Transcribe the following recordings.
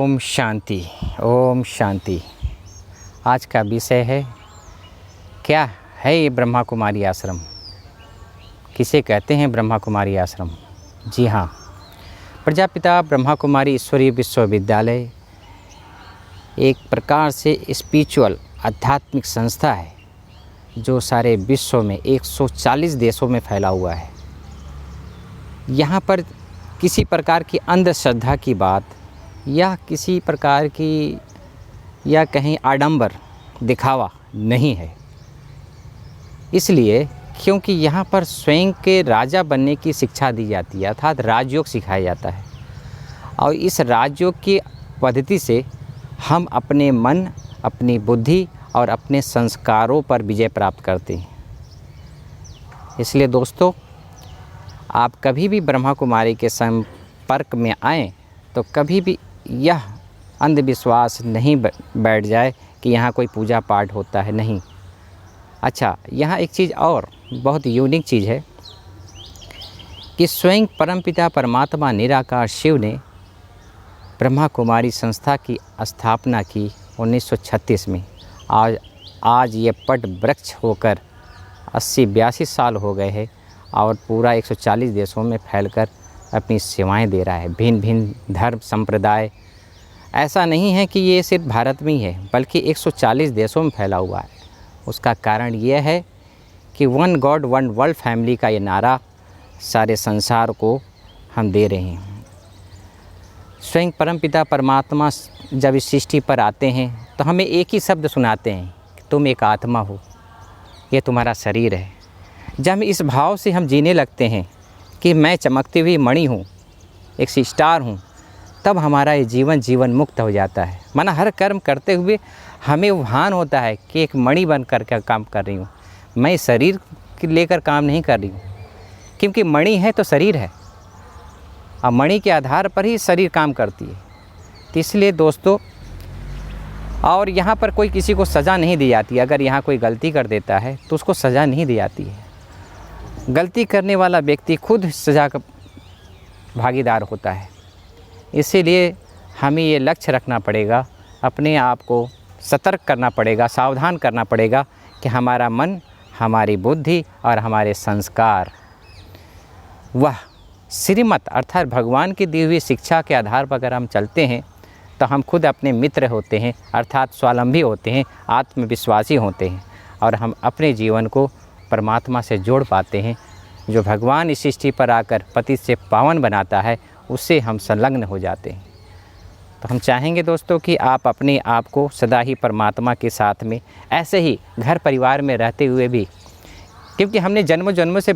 ओम शांति। ओम शांति। आज का विषय है, क्या है ये ब्रह्मा कुमारी आश्रम? किसे कहते हैं ब्रह्मा कुमारी आश्रम? जी हाँ, प्रजापिता ब्रह्मा कुमारी ईश्वरीय विश्वविद्यालय एक प्रकार से स्पिरिचुअल आध्यात्मिक संस्था है जो सारे विश्व में 140 देशों में फैला हुआ है। यहाँ पर किसी प्रकार की अंधश्रद्धा की बात या किसी प्रकार की या कहीं आडंबर दिखावा नहीं है। इसलिए क्योंकि यहाँ पर स्वयं के राजा बनने की शिक्षा दी जाती है, अर्थात राजयोग सिखाया जाता है। और इस राजयोग की पद्धति से हम अपने मन, अपनी बुद्धि और अपने संस्कारों पर विजय प्राप्त करते हैं। इसलिए दोस्तों, आप कभी भी ब्रह्मा कुमारी के संपर्क में आएँ तो कभी भी यह अंधविश्वास नहीं बैठ जाए कि यहाँ कोई पूजा पाठ होता है, नहीं। अच्छा, यहाँ एक चीज़ और बहुत यूनिक चीज़ है कि स्वयं परमपिता परमात्मा निराकार शिव ने ब्रह्मा कुमारी संस्था की स्थापना की 1936 में। आज ये पट वृक्ष होकर 80-82 साल हो गए हैं और पूरा 140 देशों में फैलकर अपनी सेवाएं दे रहा है। भिन्न भिन्न धर्म संप्रदाय, ऐसा नहीं है कि ये सिर्फ भारत में ही है, बल्कि 140 देशों में फैला हुआ है। उसका कारण ये है कि one God one world family का ये नारा सारे संसार को हम दे रहे हैं। स्वयं परमपिता परमात्मा जब इस सृष्टि पर आते हैं तो हमें एक ही शब्द सुनाते हैं कि तुम एक आत्मा हो, ये तुम्हारा शरीर है। जब इस भाव से हम जीने लगते हैं कि मैं चमकती हुई मणि हूँ, एक स्टार हूँ, तब हमारा ये जीवन मुक्त हो जाता है। माना हर कर्म करते हुए हमें भान होता है कि एक मणि बन कर के काम कर रही हूँ, मैं शरीर के लेकर काम नहीं कर रही हूँ। क्योंकि मणि है तो शरीर है और मणि के आधार पर ही शरीर काम करती है। तो इसलिए दोस्तों, और यहाँ पर कोई किसी को सज़ा नहीं दी जाती। अगर यहाँ कोई गलती कर देता है तो उसको सज़ा नहीं दी जाती है। गलती करने वाला व्यक्ति खुद सज़ा का भागीदार होता है। इसीलिए हमें ये लक्ष्य रखना पड़ेगा, अपने आप को सतर्क करना पड़ेगा, सावधान करना पड़ेगा कि हमारा मन, हमारी बुद्धि और हमारे संस्कार वह श्रीमत अर्थात भगवान की दी हुई शिक्षा के आधार पर अगर हम चलते हैं तो हम खुद अपने मित्र होते हैं, अर्थात स्वावलंबी होते हैं, आत्मविश्वासी होते हैं और हम अपने जीवन को परमात्मा से जोड़ पाते हैं। जो भगवान इस सृष्टि पर आकर पतित से पावन बनाता है, उससे हम संलग्न हो जाते हैं। तो हम चाहेंगे दोस्तों कि आप अपने आप को सदा ही परमात्मा के साथ में ऐसे ही घर परिवार में रहते हुए भी, क्योंकि हमने जन्मों से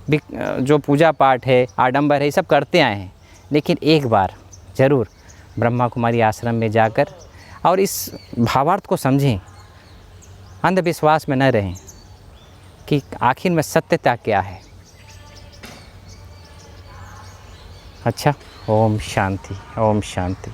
जो पूजा पाठ है, आडंबर है, ये सब करते आए हैं, लेकिन एक बार ज़रूर ब्रह्मा कुमारी आश्रम में जाकर और इस भावार्थ को समझें, अंधविश्वास में न रहें कि आखिर में सत्यता क्या है। अच्छा, ओम शांति। ओम शांति।